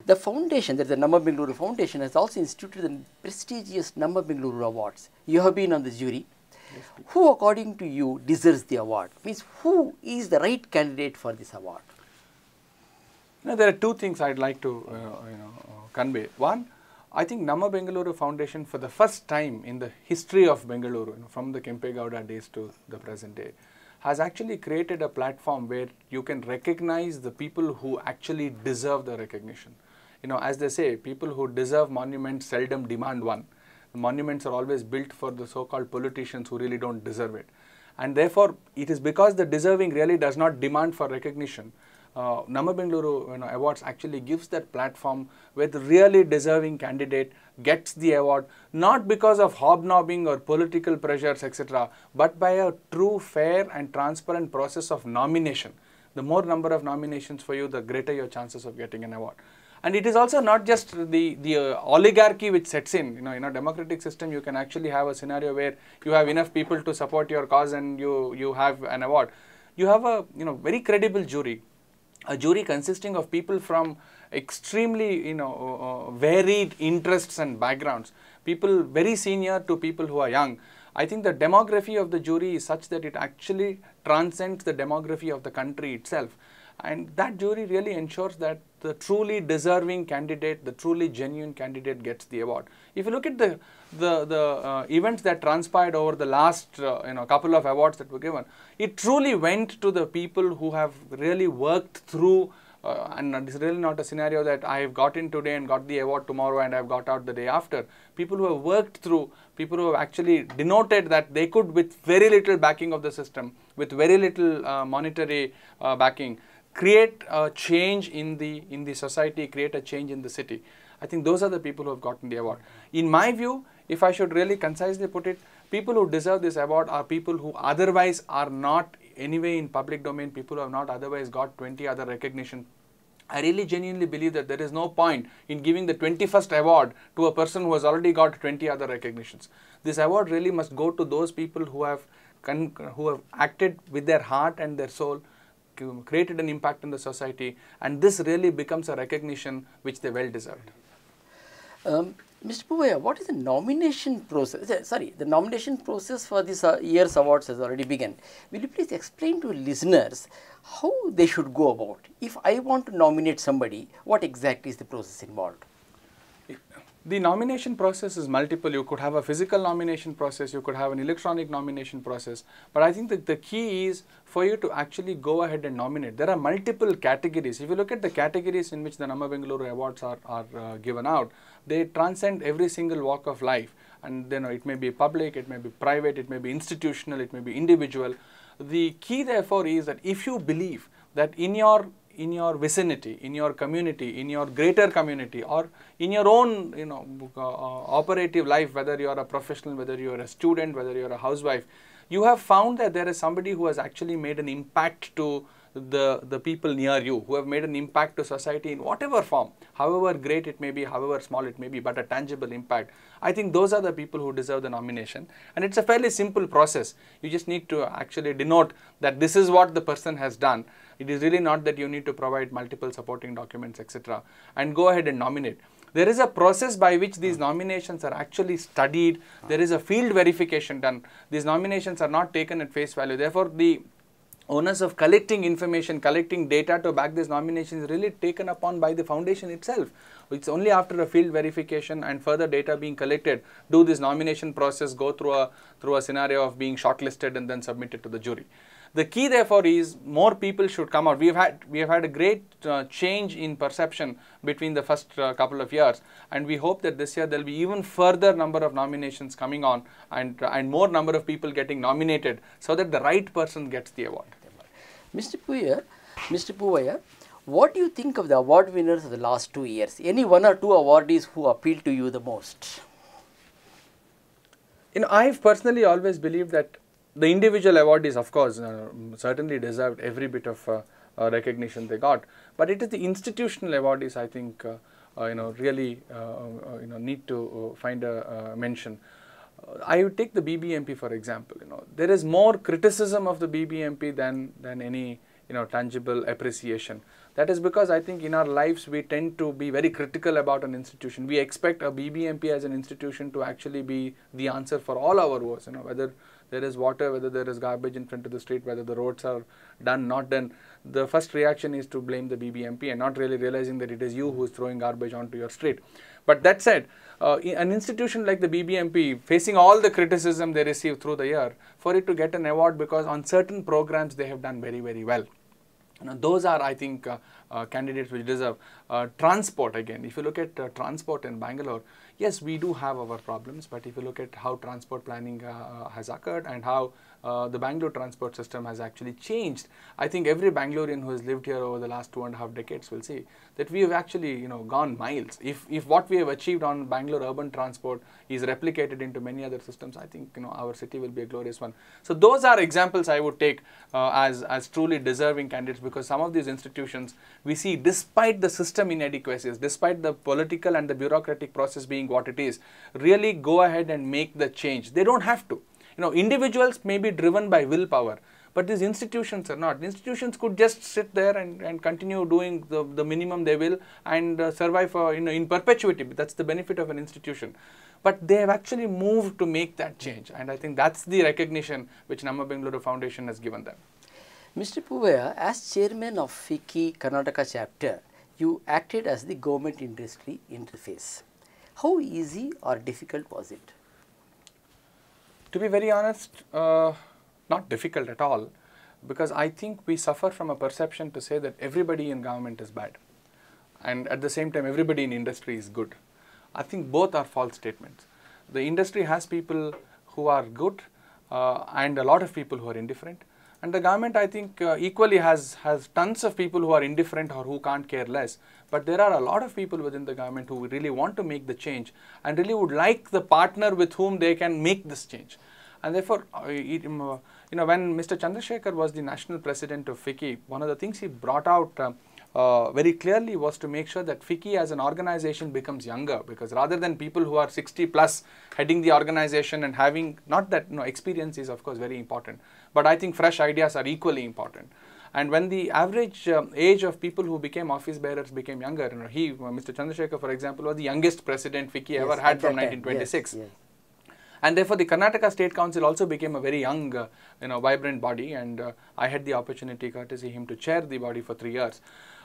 The foundation, that the Namma Bengaluru Foundation, has also instituted the prestigious Namma Bengaluru Awards. You have been on the jury. Yes, who according to you deserves the award? Means who is the right candidate for this award? There are two things I'd like to convey. One, I think Namma Bengaluru Foundation, for the first time in the history of Bengaluru, from the Kempegowda days to the present day, has actually created a platform where you can recognize the people who actually deserve the recognition. As they say, people who deserve monuments seldom demand one. The monuments are always built for the so-called politicians who really don't deserve it. And therefore, it is because the deserving really does not demand for recognition. Namma Bengaluru Awards actually gives that platform where the really deserving candidate gets the award, not because of hobnobbing or political pressures, etc., but by a true, fair and transparent process of nomination. The more number of nominations for you, the greater your chances of getting an award. And it is also not just the oligarchy which sets in. In a democratic system, you can actually have a scenario where you have enough people to support your cause and you have an award. You have a very credible jury, a jury consisting of people from extremely varied interests and backgrounds, people very senior to people who are young. I think the demography of the jury is such that it actually transcends the demography of the country itself. And that jury really ensures that the truly deserving candidate, the truly genuine candidate gets the award. If you look at the events that transpired over the last couple of awards that were given, it truly went to the people who have really worked through, and it's really not a scenario that I have got in today and got the award tomorrow and I have got out the day after. People who have worked through, people who have actually denoted that they could, with very little backing of the system, with very little monetary backing, create a change in the society, create a change in the city. I think those are the people who have gotten the award. In my view, if I should really concisely put it, people who deserve this award are people who otherwise are not anyway in public domain, people who have not otherwise got 20 other recognition. I really genuinely believe that there is no point in giving the 21st award to a person who has already got 20 other recognitions. This award really must go to those people who have acted with their heart and their soul, created an impact in the society, and this really becomes a recognition which they well deserved. Mr. Puvaya, what is the nomination process? The nomination process for this year's awards has already begun. Will you please explain to listeners how they should go about? If I want to nominate somebody, what exactly is the process involved? The nomination process is multiple. You could have a physical nomination process, you could have an electronic nomination process, but I think that the key is for you to actually go ahead and nominate. There are multiple categories. If you look at the categories in which the Namma Bengaluru Awards are given out, they transcend every single walk of life, and it may be public, it may be private, it may be institutional, it may be individual. The key therefore is that if you believe that in your vicinity, in your community, in your greater community, or in your own operative life, whether you are a professional, whether you are a student, whether you are a housewife, you have found that there is somebody who has actually made an impact to the people near you, who have made an impact to society in whatever form, however great it may be, however small it may be, but a tangible impact. I think those are the people who deserve the nomination, and it's a fairly simple process. You just need to actually denote that this is what the person has done. It is really not that you need to provide multiple supporting documents, etc., and go ahead and nominate. There is a process by which these nominations are actually studied. There is a field verification done. These nominations are not taken at face value. Therefore, the onus of collecting information, collecting data to back these nominations is really taken upon by the foundation itself. It's only after a field verification and further data being collected do this nomination process go through a scenario of being shortlisted and then submitted to the jury. The key therefore is more people should come out. We have had a great change in perception between the first couple of years, and we hope that this year there will be even further number of nominations coming on, and more number of people getting nominated so that the right person gets the award. Mr. Puvaya, what do you think of the award winners of the last 2 years? Any one or two awardees who appeal to you the most? I've personally always believed that the individual awardees, of course, certainly deserved every bit of recognition they got, but it is the institutional awardees, I think, really need to find a mention. I would take the BBMP for example. There is more criticism of the BBMP than any tangible appreciation. That is because I think in our lives we tend to be very critical about an institution. We expect a BBMP as an institution to actually be the answer for all our woes, whether there is water, whether there is garbage in front of the street, whether the roads are done, not done. The first reaction is to blame the BBMP and not really realizing that it is you who is throwing garbage onto your street. But that said, an institution like the BBMP, facing all the criticism they receive through the year, for it to get an award because on certain programs they have done very, very well. Those are, I think, candidates which deserve. Transport, again, if you look at transport in Bangalore, yes, we do have our problems, but if you look at how transport planning has occurred and how the Bangalore transport system has actually changed, I think every Bangalorean who has lived here over the last 2.5 decades will see that we have actually gone miles. If what we have achieved on Bangalore urban transport is replicated into many other systems, I think our city will be a glorious one. So those are examples I would take as truly deserving candidates, because some of these institutions we see, despite the system inadequacies, despite the political and the bureaucratic process being what it is, really go ahead and make the change. They don't have to. Individuals may be driven by willpower, but these institutions are not. Institutions could just sit there and continue doing the minimum they will and survive in perpetuity. That's the benefit of an institution. But they have actually moved to make that change, and I think that's the recognition which Namma Bengaluru Foundation has given them. Mr. Puvaya, as chairman of FICCI Karnataka chapter, you acted as the government industry interface. How easy or difficult was it? To be very honest, not difficult at all, because I think we suffer from a perception to say that everybody in government is bad and at the same time everybody in industry is good. I think both are false statements. The industry has people who are good and a lot of people who are indifferent, and the government, I think, equally has tons of people who are indifferent or who can't care less. But there are a lot of people within the government who really want to make the change and really would like the partner with whom they can make this change. And therefore, when Mr. Chandrasekhar was the national president of FICCI, one of the things he brought out very clearly was to make sure that FICCI as an organization becomes younger, because rather than people who are 60 plus heading the organization and having, not that experience is of course very important, but I think fresh ideas are equally important. And when the average age of people who became office bearers became younger, Mr. Chandrasekhar, for example, was the youngest president FICCI ever had from 1926. Yes. And therefore, the Karnataka State Council also became a very young, vibrant body, and I had the opportunity, courtesy him, to chair the body for 3 years.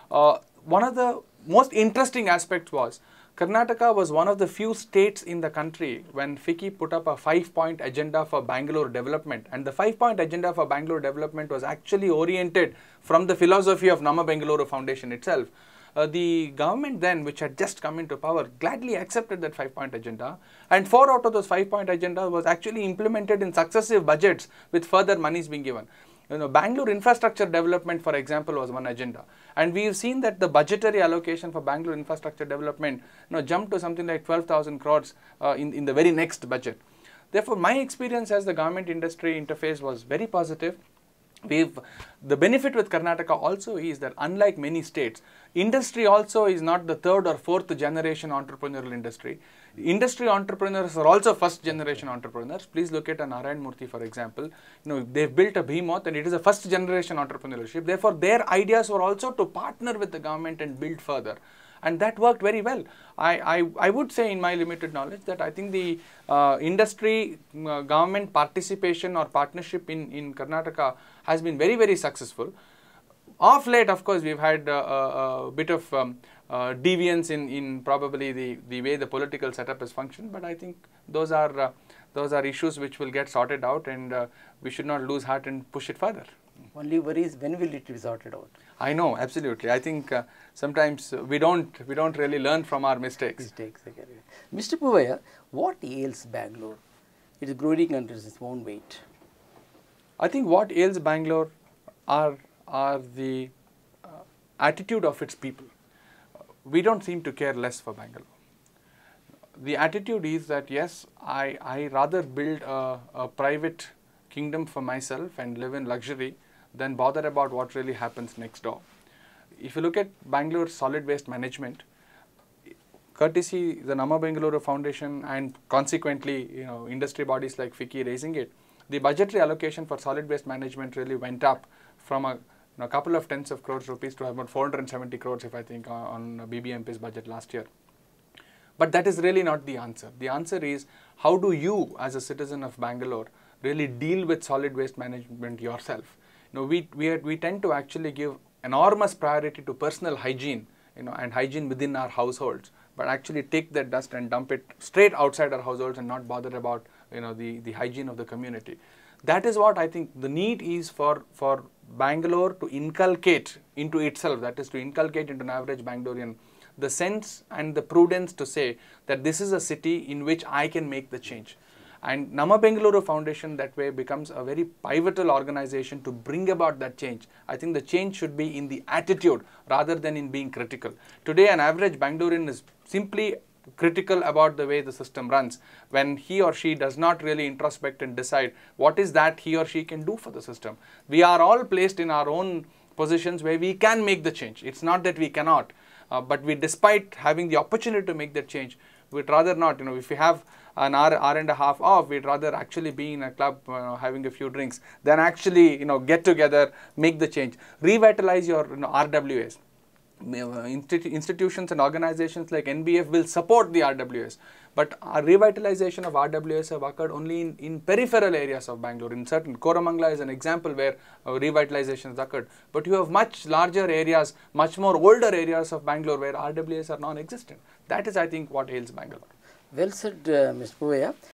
One of the most interesting aspects was Karnataka was one of the few states in the country when FICCI put up a 5-point agenda for Bangalore development, and the 5-point agenda for Bangalore development was actually oriented from the philosophy of Namma Bengaluru Foundation itself. The government then, which had just come into power, gladly accepted that 5-point agenda, and 4 out of those 5-point agenda was actually implemented in successive budgets with further monies being given. Bangalore infrastructure development, for example, was one agenda, and we have seen that the budgetary allocation for Bangalore infrastructure development jumped to something like 12,000 crores in the very next budget. Therefore, my experience as the government industry interface was very positive. The benefit with Karnataka also is that, unlike many states, industry also is not the 3rd or 4th generation entrepreneurial industry. Industry entrepreneurs are also first generation entrepreneurs. Please look at Narayan Murthy, for example. They've built a behemoth and it is a first generation entrepreneurship. Therefore, their ideas were also to partner with the government and build further. And that worked very well. I would say, in my limited knowledge, that I think the industry government participation or partnership in Karnataka has been very, very successful. Of late, of course, we've had a bit of deviance in probably the way the political setup has functioned, but I think those are issues which will get sorted out, and we should not lose heart and push it further. Only worry is, when will it be sorted out? I know, absolutely. I think sometimes we don't really learn from our mistakes. Mr. Puvaya, what ails Bangalore? It is growing under its own weight. I think what ails Bangalore are the attitude of its people. We don't seem to care less for Bangalore. The attitude is that, yes, I rather build a private kingdom for myself and live in luxury than bother about what really happens next door. If you look at Bangalore's solid waste management, courtesy the Namma Bengaluru Foundation and consequently industry bodies like FICCI raising it, the budgetary allocation for solid waste management really went up from a a couple of tens of crores rupees to about 470 crores, if I think, on BBMP's budget last year. But that is really not the answer. The answer is, how do you, as a citizen of Bangalore, really deal with solid waste management yourself? We tend to actually give enormous priority to personal hygiene, and hygiene within our households, but actually take that dust and dump it straight outside our households and not bother about the hygiene of the community. That is what I think the need is for Bangalore to inculcate into itself, that is to inculcate into an average Bangalorean the sense and the prudence to say that this is a city in which I can make the change. And Namma Bengaluru Foundation that way becomes a very pivotal organization to bring about that change. I think the change should be in the attitude rather than in being critical. Today an average Bangalorean is simply critical about the way the system runs when he or she does not really introspect and decide what is that he or she can do for the system. We are all placed in our own positions where we can make the change. It's not that we cannot, but despite having the opportunity to make that change, we'd rather not. If we have an hour and a half off, we'd rather actually be in a club having a few drinks than actually get together, make the change, revitalize your RWAs. Institutions and organizations like NBF will support the RWAs, but revitalization of RWAs have occurred only in peripheral areas of Bangalore. In certain, Koramangala is an example where revitalization has occurred, but you have much larger areas, much more older areas of Bangalore where RWAs are non-existent. That is, I think, what ails Bangalore. Well said, Mr. Puvaya.